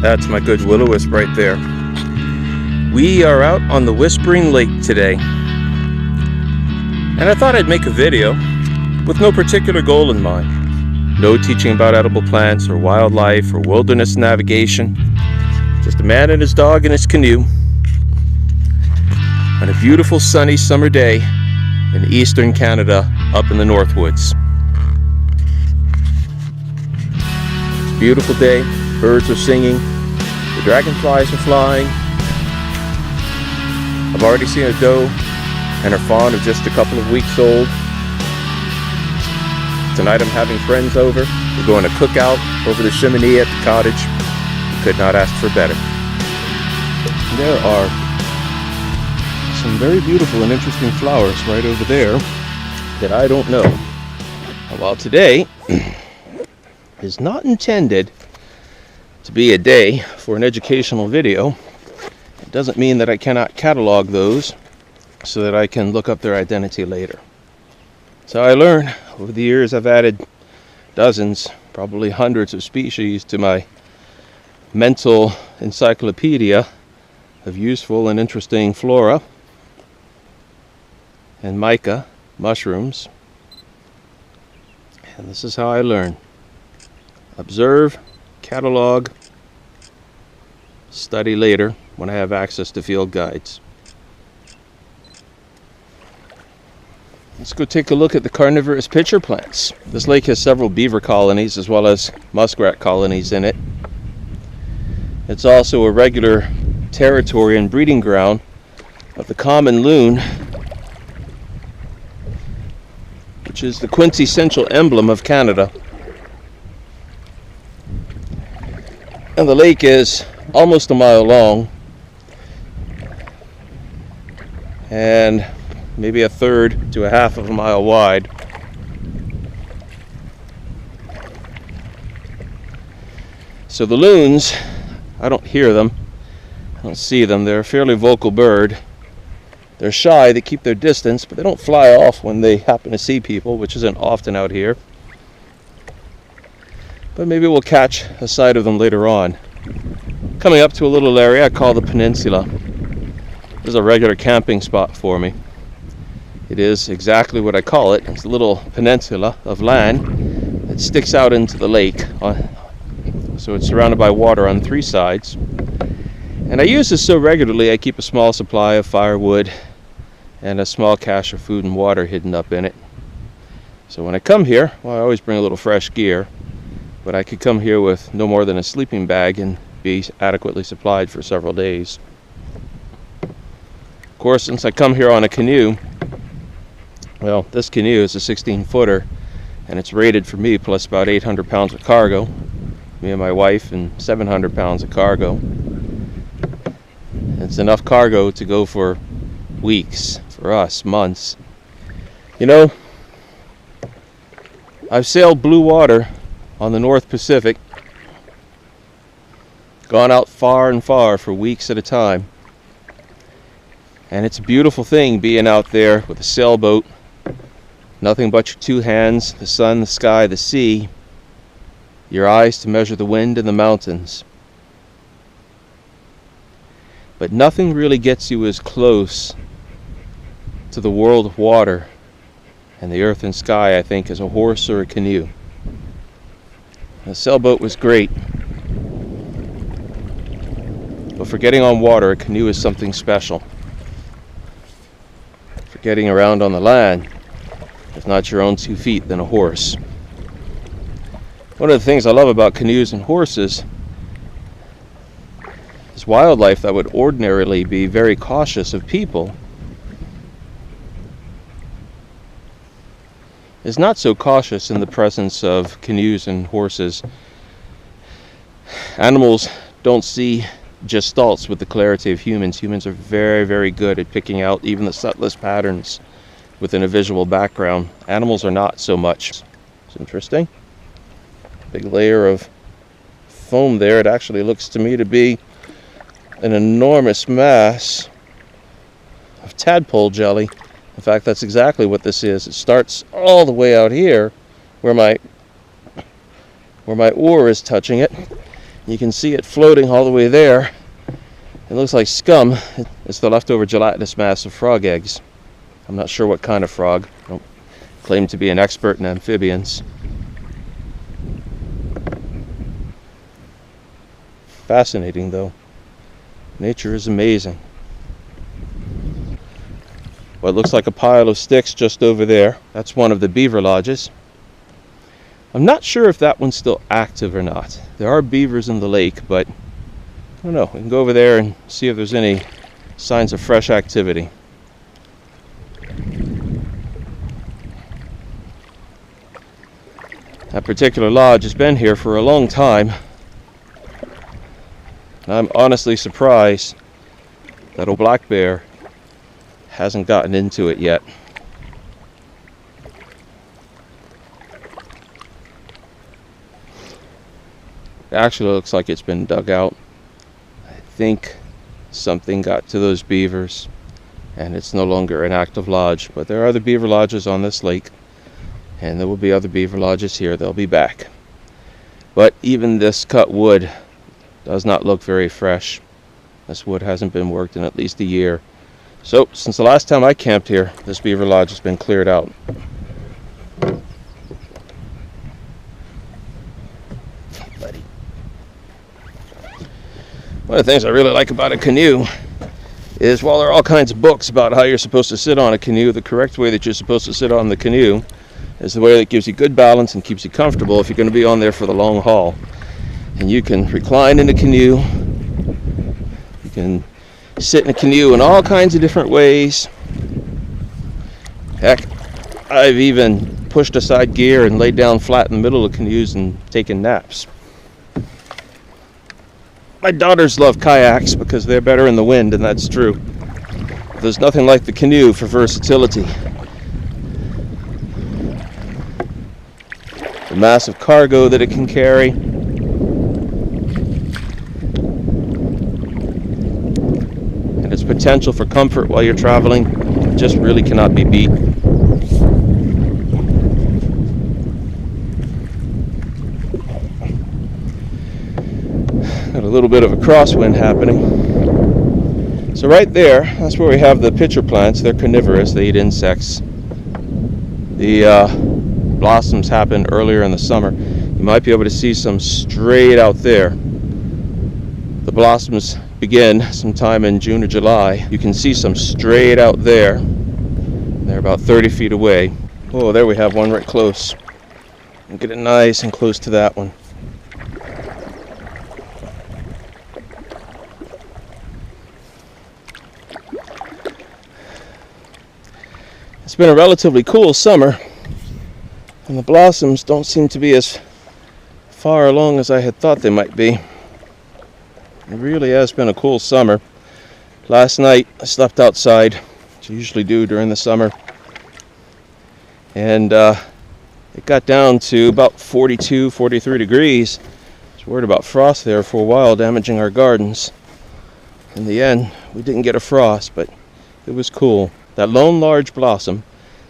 That's my good will-o-wisp right there. We are out on the Whispering Lake today. And I thought I'd make a video with no particular goal in mind. No teaching about edible plants or wildlife or wilderness navigation. Just a man and his dog in his canoe on a beautiful sunny summer day in eastern Canada up in the Northwoods. It's a beautiful day. Birds are singing. The dragonflies are flying. I've already seen a doe and her fawn of just a couple of weeks old. Tonight I'm having friends over. We're going to cook out over the chimney at the cottage. Could not ask for better. There are some very beautiful and interesting flowers right over there that I don't know. While today is not intended to be a day for an educational video, it doesn't mean that I cannot catalog those so that I can look up their identity later. So I learn over the years I've added dozens, probably hundreds of species to my mental encyclopedia of useful and interesting flora and mica, mushrooms. And this is how I learn. Observe, catalog, study later when I have access to field guides. Let's go take a look at the carnivorous pitcher plants. This lake has several beaver colonies as well as muskrat colonies in it. It's also a regular territory and breeding ground of the common loon, which is the quintessential emblem of Canada. And the lake is almost a mile long and maybe a third to a half of a mile wide. So the loons, I don't hear them, I don't see them. They're a fairly vocal bird. They're shy, they keep their distance, but they don't fly off when they happen to see people, which isn't often out here. But maybe we'll catch a sight of them later on. Coming up to a little area I call the Peninsula. This is a regular camping spot for me. It is exactly what I call it. It's a little peninsula of land that sticks out into the lake. So it's surrounded by water on three sides. And I use this so regularly I keep a small supply of firewood and a small cache of food and water hidden up in it. So when I come here, well, I always bring a little fresh gear, but I could come here with no more than a sleeping bag and be adequately supplied for several days. Of course, since I come here on a canoe, well, this canoe is a 16-footer, and it's rated for me plus about 800 pounds of cargo. Me and my wife, and 700 pounds of cargo. It's enough cargo to go for weeks, for us, months. You know, I've sailed blue water on the North Pacific, gone out far and far for weeks at a time. And it's a beautiful thing being out there with a sailboat, nothing but your two hands, the sun, the sky, the sea, your eyes to measure the wind and the mountains. But nothing really gets you as close to the world of water and the earth and sky, I think, as a horse or a canoe. The sailboat was great, but for getting on water, a canoe is something special. For getting around on the land, if not your own 2 feet, then a horse. One of the things I love about canoes and horses is wildlife that would ordinarily be very cautious of people is not so cautious in the presence of canoes and horses. Animals don't see gestalts with the clarity of humans. Humans are very, very good at picking out even the subtlest patterns within a visual background. Animals are not so much. It's interesting. Big layer of foam there. It actually looks to me to be an enormous mass of tadpole jelly. In fact, that's exactly what this is. It starts all the way out here where my oar is touching it, You can see it floating all the way there. It looks like scum. It's the leftover gelatinous mass of frog eggs. I'm not sure what kind of frog. I don't claim to be an expert in amphibians. Fascinating, though. Nature is amazing. What looks like a pile of sticks just over there, that's one of the beaver lodges. I'm not sure if that one's still active or not. There are beavers in the lake, but I don't know. We can go over there and see if there's any signs of fresh activity. That particular lodge has been here for a long time. I'm honestly surprised that old black bear hasn't gotten into it yet. It actually looks like it's been dug out. I think something got to those beavers and it's no longer an active lodge, but there are other beaver lodges on this lake and there will be other beaver lodges here. They'll be back. But even this cut wood does not look very fresh. This wood hasn't been worked in at least a year. So, since the last time I camped here, this beaver lodge has been cleared out. Buddy. One of the things I really like about a canoe is while there are all kinds of books about how you're supposed to sit on a canoe, the correct way that you're supposed to sit on the canoe is the way that gives you good balance and keeps you comfortable if you're going to be on there for the long haul. And you can recline in a canoe. You can sit in a canoe in all kinds of different ways. Heck, I've even pushed aside gear and laid down flat in the middle of canoes and taken naps. My daughters love kayaks because they're better in the wind, and that's true. There's nothing like the canoe for versatility. The massive cargo that it can carry. And its potential for comfort while you're traveling just really cannot be beat. Got a little bit of a crosswind happening. So right there, that's where we have the pitcher plants. They're carnivorous, they eat insects. The blossoms happen earlier in the summer. You might be able to see some straight out there. The blossoms begin sometime in June or July. You can see some straight out there. They're about 30 feet away. Oh, there we have one right close. I'll get it nice and close to that one. It's been a relatively cool summer, and the blossoms don't seem to be as far along as I had thought they might be. It really has been a cool summer. Last night I slept outside, which I usually do during the summer, and it got down to about 42, 43 degrees. I was worried about frost there for a while, damaging our gardens. In the end, we didn't get a frost, but it was cool. That lone large blossom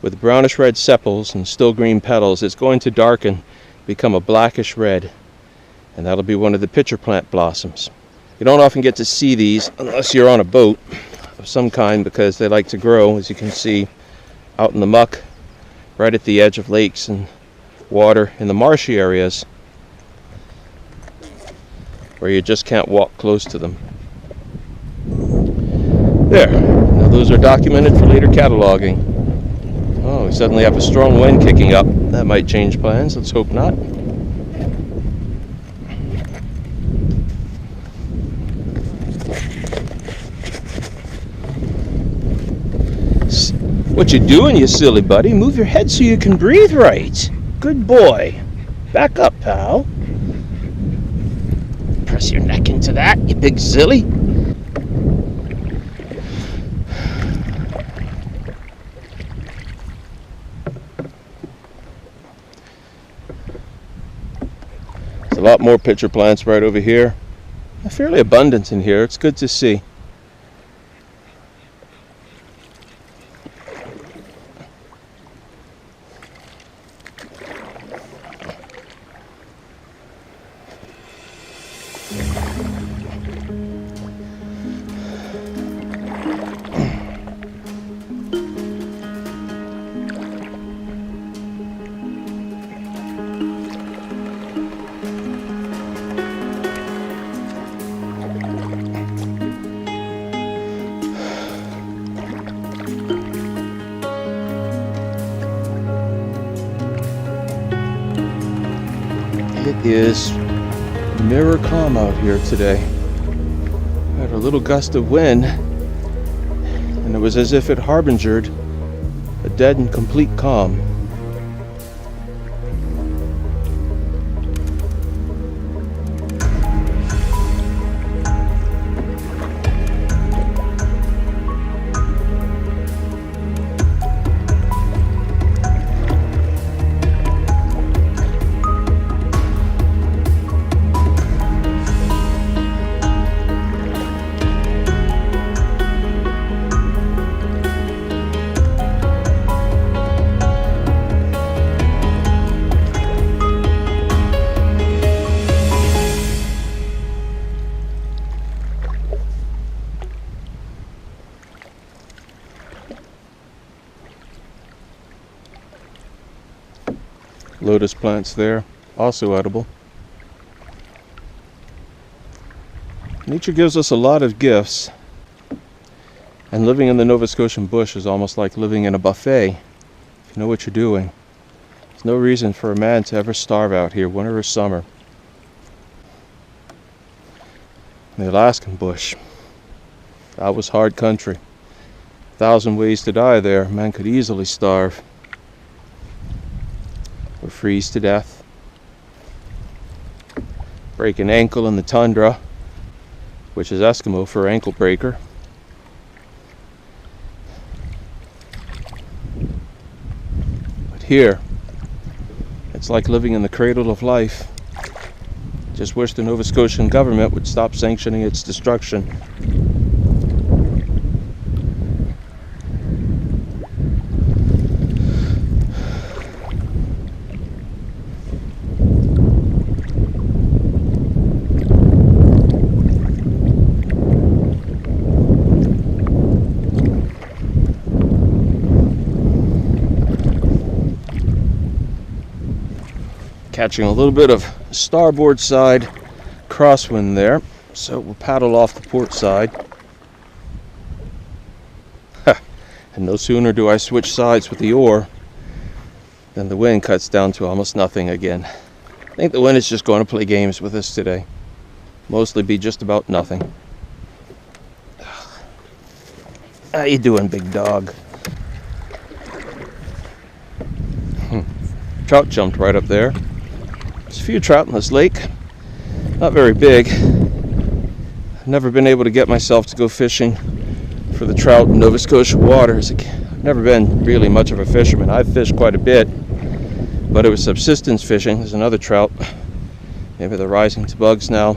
with brownish red sepals and still green petals is going to darken, become a blackish red, and that'll be one of the pitcher plant blossoms. You don't often get to see these unless you're on a boat of some kind because they like to grow, as you can see, out in the muck, right at the edge of lakes and water in the marshy areas where you just can't walk close to them. There. Now those are documented for later cataloging. Oh, we suddenly have a strong wind kicking up. That might change plans. Let's hope not. What you doing, you silly buddy? Move your head so you can breathe right. Good boy. Back up, pal. Press your neck into that, you big silly. There's a lot more pitcher plants right over here. They're fairly abundant in here. It's good to see. It is mirror calm out here today. Had a little gust of wind, and it was as if it harbingered a dead and complete calm. Lotus plants there, also edible. Nature gives us a lot of gifts, and living in the Nova Scotian bush is almost like living in a buffet, if you know what you're doing. There's no reason for a man to ever starve out here, winter or summer. The Alaskan bush, that was hard country. 1,000 ways to die there. Man could easily starve or freeze to death, break an ankle in the tundra, which is Eskimo for ankle breaker. But here, it's like living in the cradle of life. Just wish the Nova Scotian government would stop sanctioning its destruction. Catching a little bit of starboard side crosswind there, so we'll paddle off the port side. And no sooner do I switch sides with the oar than the wind cuts down to almost nothing again. I think the wind is just going to play games with us today. Mostly be just about nothing. How you doing, big dog? Trout jumped right up there. There's a few trout in this lake, not very big. I've never been able to get myself to go fishing for the trout in Nova Scotia waters. I've never been really much of a fisherman. I've fished quite a bit, but it was subsistence fishing. There's another trout. Maybe they're rising to bugs now.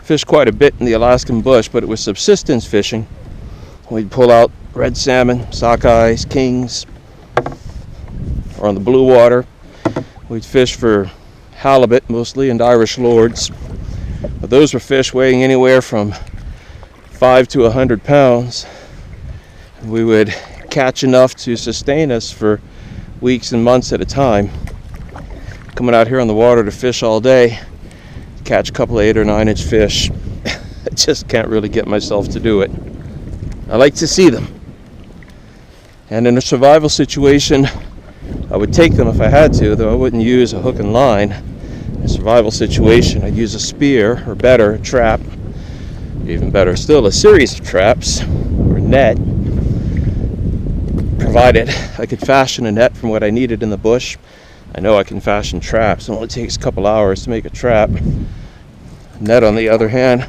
Fished quite a bit in the Alaskan bush, but it was subsistence fishing. We'd pull out red salmon, sockeyes, kings, or on the blue water. We'd fish for halibut mostly and Irish lords. But those were fish weighing anywhere from 5 to 100 pounds. We would catch enough to sustain us for weeks and months at a time. Coming out here on the water to fish all day, catch a couple of 8 or 9 inch fish. I just can't really get myself to do it. I like to see them. And in a survival situation, I would take them if I had to, though I wouldn't use a hook and line. In a survival situation, I'd use a spear, or better, a trap. Even better still, a series of traps, or a net. Provided I could fashion a net from what I needed in the bush. I know I can fashion traps. It only takes a couple hours to make a trap. A net, on the other hand,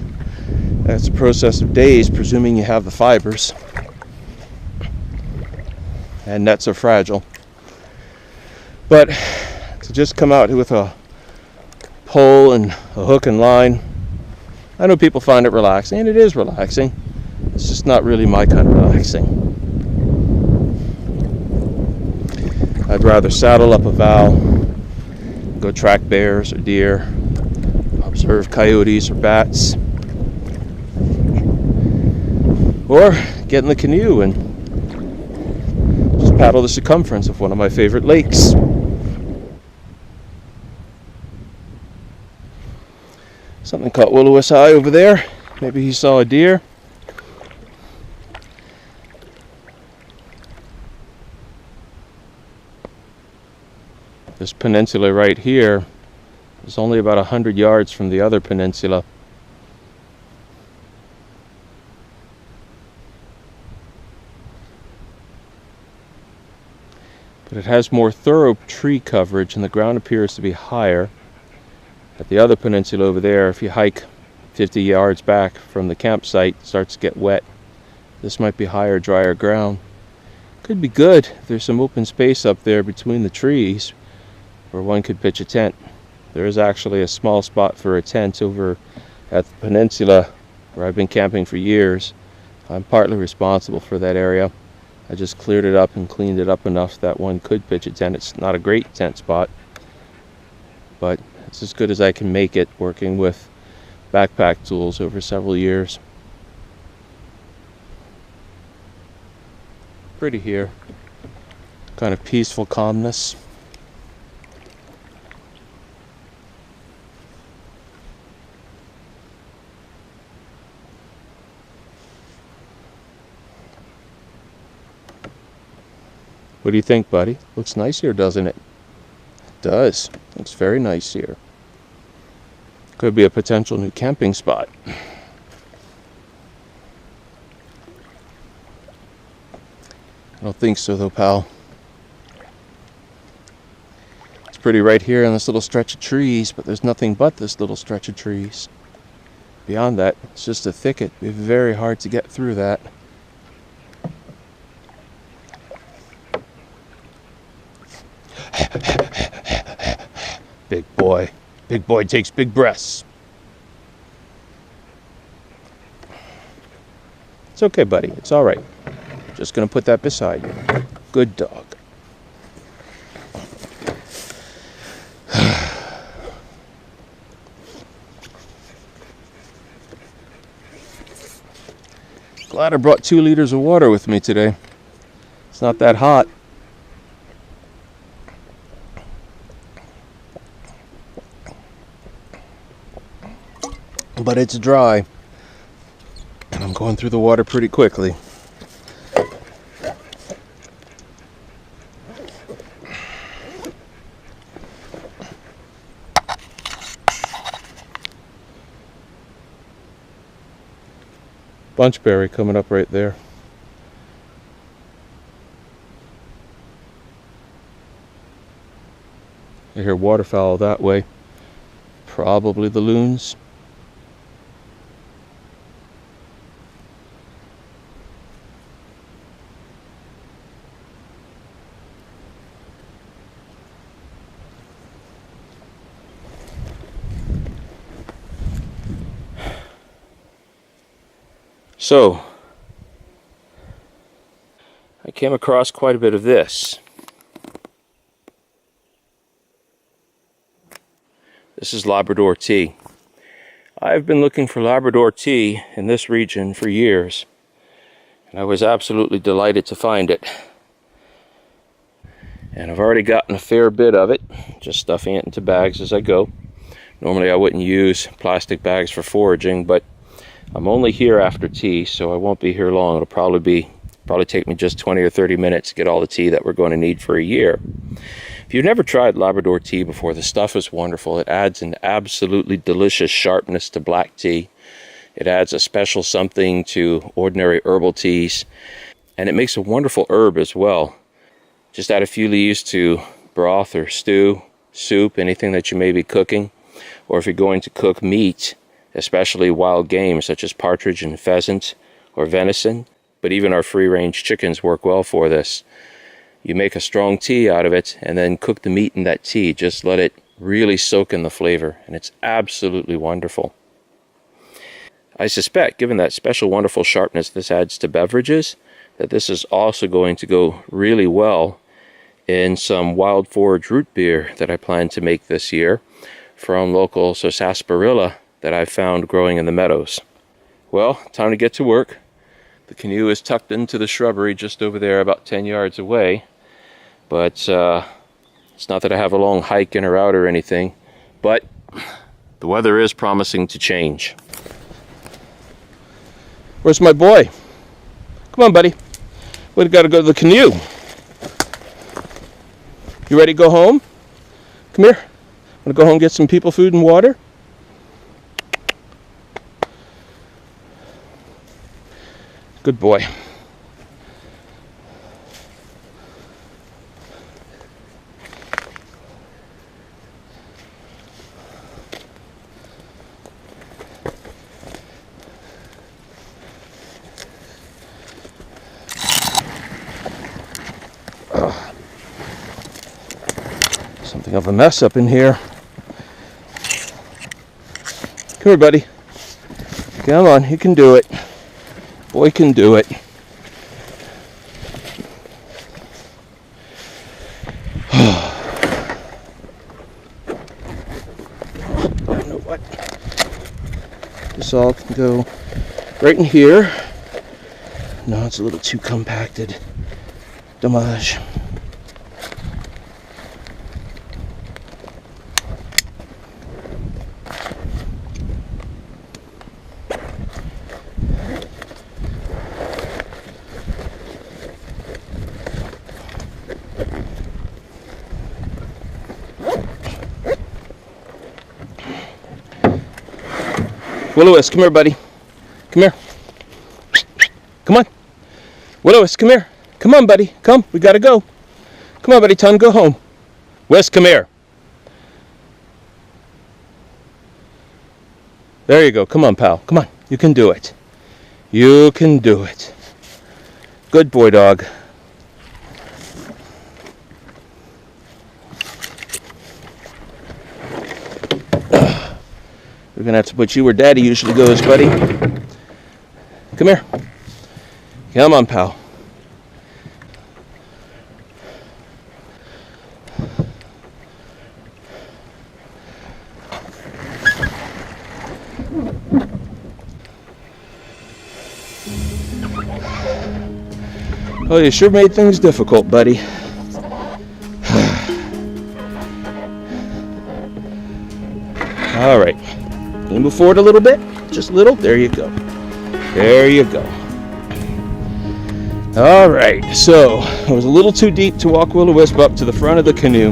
that's a process of days, presuming you have the fibers. And nets are fragile. But to just come out with a pole and a hook and line, I know people find it relaxing, and it is relaxing. It's just not really my kind of relaxing. I'd rather saddle up a vow, go track bears or deer, observe coyotes or bats, or get in the canoe and just paddle the circumference of one of my favorite lakes. Something caught Will-O-Wis's eye over there. Maybe he saw a deer. This peninsula right here It's only about 100 yards from the other peninsula. But it has more thorough tree coverage and the ground appears to be higher. At the other peninsula over there, if you hike 50 yards back from the campsite, it starts to get wet. This might be higher, drier ground. Could be good if there's some open space up there between the trees where one could pitch a tent. There is actually a small spot for a tent over at the peninsula where I've been camping for years. I'm partly responsible for that area. I just cleared it up and cleaned it up enough that one could pitch a tent. It's not a great tent spot, but it's as good as I can make it working with backpack tools over several years. Pretty here. Kind of peaceful calmness. What do you think, buddy? Looks nice here, doesn't it? It does. Looks very nice here. Could be a potential new camping spot. I don't think so though, pal. It's pretty right here on this little stretch of trees, but there's nothing but this little stretch of trees. Beyond that, it's just a thicket. It'd be very hard to get through that. Big boy. Big boy takes big breaths. It's okay, buddy. It's all right. Just gonna put that beside you. Good dog. Glad I brought 2 liters of water with me today. It's not that hot. But it's dry. And I'm going through the water pretty quickly. Bunchberry coming up right there. I hear waterfowl that way. Probably the loons. So, I came across quite a bit of this. This is Labrador Tea. I've been looking for Labrador Tea in this region for years, and I was absolutely delighted to find it. And I've already gotten a fair bit of it, just stuffing it into bags as I go. Normally I wouldn't use plastic bags for foraging, but I'm only here after tea, so I won't be here long. It'll probably take me just 20 or 30 minutes to get all the tea that we're going to need for a year. If you've never tried Labrador tea before, the stuff is wonderful. It adds an absolutely delicious sharpness to black tea. It adds a special something to ordinary herbal teas, and it makes a wonderful herb as well. Just add a few leaves to broth or stew, soup, anything that you may be cooking, or if you're going to cook meat, especially wild game such as partridge and pheasant or venison, but even our free-range chickens work well for this. You make a strong tea out of it and then cook the meat in that tea. Just let it really soak in the flavor, and it's absolutely wonderful. I suspect, given that special wonderful sharpness this adds to beverages, that this is also going to go really well in some wild forage root beer that I plan to make this year from local sarsaparilla that I've found growing in the meadows. Well, time to get to work. The canoe is tucked into the shrubbery just over there about 10 yards away, but it's not that I have a long hike in or out or anything, but the weather is promising to change. Where's my boy? Come on, buddy. We gotta go to the canoe. You ready to go home? Come here. Want to go home and get some people food and water? Good boy. Something of a mess up in here. Come here, buddy. Come on, you can do it. Boy can do it. Oh, you know what? This all can go right in here. No, it's a little too compacted. Dommage. Willow-Wisp, come here, buddy. Come here. Come on. Willow-Wisp, come here. Come on, buddy. Come. We gotta go. Come on, buddy. Time to go home. Wisp, come here. There you go. Come on, pal. Come on. You can do it. You can do it. Good boy, dog. We're gonna have to put you where Daddy usually goes, buddy. Come here. Come on, pal. Oh, you sure made things difficult, buddy. All right. Can you move forward a little bit? Just a little? There you go. There you go. All right. So, it was a little too deep to walk Will-O-Wisp up to the front of the canoe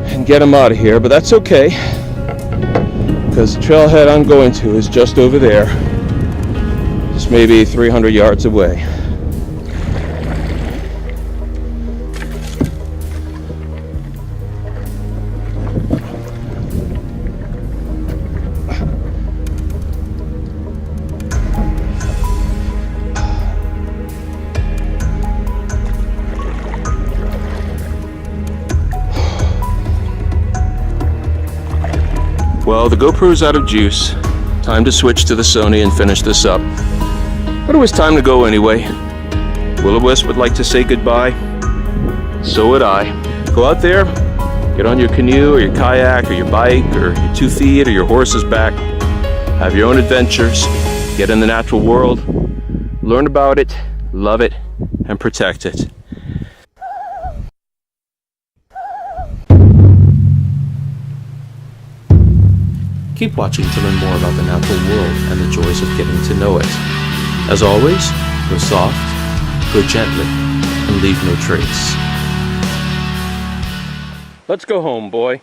and get him out of here, but that's okay, because the trailhead I'm going to is just over there, just maybe 300 yards away. Well, the GoPro's out of juice. Time to switch to the Sony and finish this up. But it was time to go anyway. Will-O-Wisp would like to say goodbye. So would I. Go out there, get on your canoe or your kayak or your bike or your 2 feet or your horse's back. Have your own adventures. Get in the natural world. Learn about it, love it, and protect it. Keep watching to learn more about the natural world and the joys of getting to know it. As always, go soft, go gently, and leave no trace. Let's go home, boy.